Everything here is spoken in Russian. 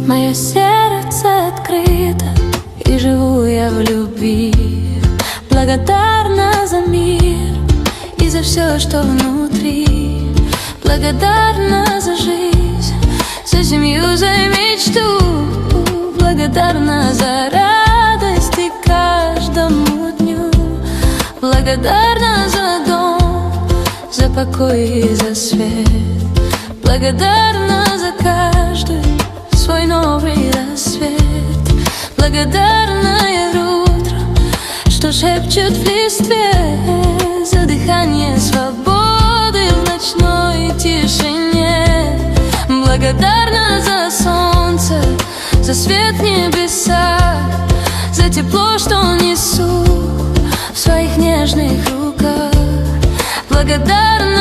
Мое сердце открыто, и живу я в любви. Благодарна за мир и за все, что внутри. Благодарна за жизнь, за семью, за мечту. Благодарна за радость и каждому дню. Благодарна за дом, за покой и за свет. Благодарна за каждый свой новый рассвет. Благодарная утро, что шепчет в листве, за дыхание свободы в ночной тишине. Благодарна за солнце, за свет в небесах, за тепло, что несу в своих нежных руках. Благодарна